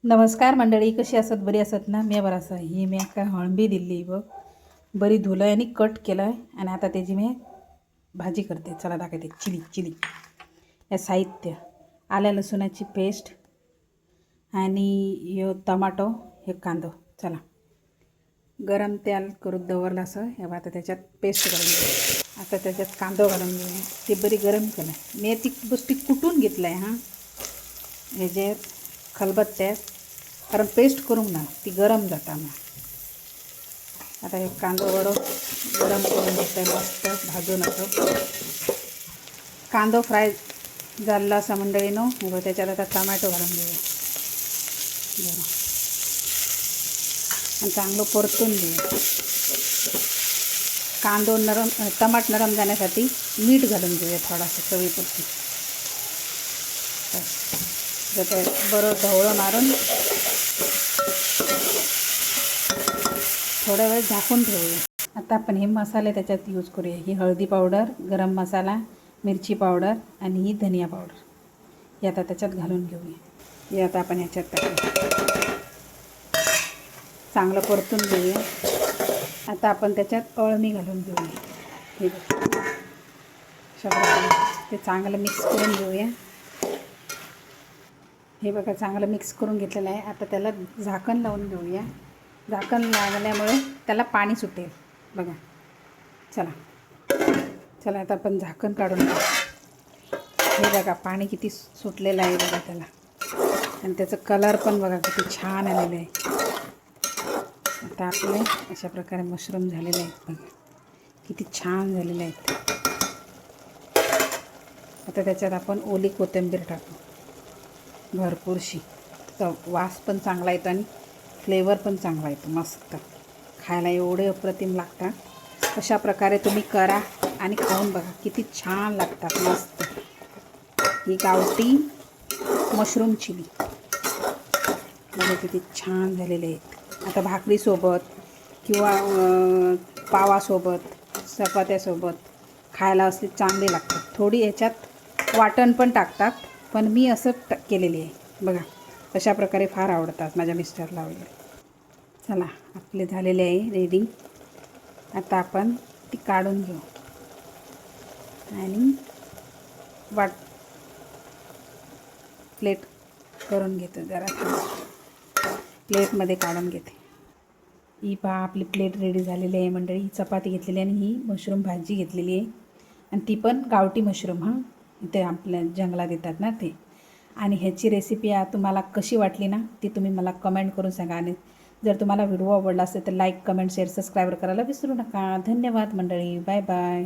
नमस्कार मंडळी, कशी असत? बरी असत ना? मी बरं असं. ही मी काय हळंबी दिली बघ, बरी धुलं आणि कट केलं आहे आणि आता त्याची मी भाजी करते. चला दाखवते. चिली या साहित्य: आल्या लसूणाची पेस्ट आणि यो टमाटो, हे कांदो. चला, गरम तेल करून दवरलं असं. हे आता त्याच्यात पेस्ट करून घेऊ. आता त्याच्यात कांदो घालून घेऊ. ते बरी गरम केलं आहे मी. ती गोष्टी कुटून घेतलं आहे हां, हे जे खलबत्त्यात, कारण पेस्ट करून ना ती गरम जाता मग. आता हे कांदो गरम करून घेतलं आहे मस्त भाजून. असं कांदो फ्राय झाला असा मंडळीनो. मग त्याच्यात आता टमॅटो घालून घेऊया बरं आणि चांगलं परतून घेऊया. कांदो टमाट नरम जाण्यासाठी मीठ घालून घेऊया थोडासा चवीपुरती. तर बरं ढवळं मारून थोड्या वेळ झाकून ठेवूया. आता आपण हे मसाले त्याच्यात यूज करूया. ही हळदी पावडर, गरम मसाला, मिरची पावडर आणि ही धनिया पावडर. हे आता त्याच्यात घालून घेऊया. हे आता आपण ह्याच्यात टाकूया. चांगलं परतून घेऊया. आता आपण त्याच्यात अळणी घालून घेऊया. हे ते चांगलं मिक्स करून घेऊया. हे बघा, चांगलं मिक्स करून घेतलेलं आहे. आता त्याला झाकण लावून घेऊया. झाकण लागल्यामुळे त्याला पाणी सुटेल बघा. चला आता आपण झाकण काढून घेऊ. हे बघा, पाणी किती सुटलेलं आहे बघा त्याला. आणि त्याचं कलर पण बघा किती छान आलेलं आहे. आता आपले अशा प्रकारे मशरूम झालेले आहेत बघा, किती छान झालेले आहेत. आता त्याच्यात आपण ओली कोथिंबीर टाकू भरपूरशी. तर वास पण चांगला येतो आणि फ्लेवर पण चांगला येतो मस्त. खायला एवढे अप्रतिम लागतात. अशा प्रकारे तुम्ही करा आणि खाऊन बघा, किती छान लागतात मस्त. ही गावठी मशरूम चिली बघा किती छान झालेले आहेत. आता भाकरीसोबत किंवा पावासोबत, चपात्यासोबत खायला असले चांगले लागतात. थोडी ह्याच्यात वाटण पण टाकतात, पण मी असं केलेली आहे बघा. अशा प्रकारे फार आवडतात माझ्या मिस्टरला वगैरे. चला, आपले झालेले आहे रेडी. आता आपण ती काढून घेऊ आणि प्लेट करून घेतो. जरा प्लेटमध्ये काढून घेते. ही पहा, आपली प्लेट रेडी झालेली आहे मंडळी. ही चपाती घेतलेली आणि ही मशरूम भाजी घेतलेली आहे. आणि ती पण गावठी मशरूम हां, इथे आपल्या जंगलात येतात ना ते. आणि ह्याची रेसिपी तुम्हाला कशी वाटली ना, ती तुम्ही मला कमेंट करून सांगा. आणि जर तुम्हाला व्हिडिओ आवडला असेल तर लाईक, कमेंट, शेअर, सबस्क्राईब करायला विसरू नका. धन्यवाद मंडळी. Bye bye.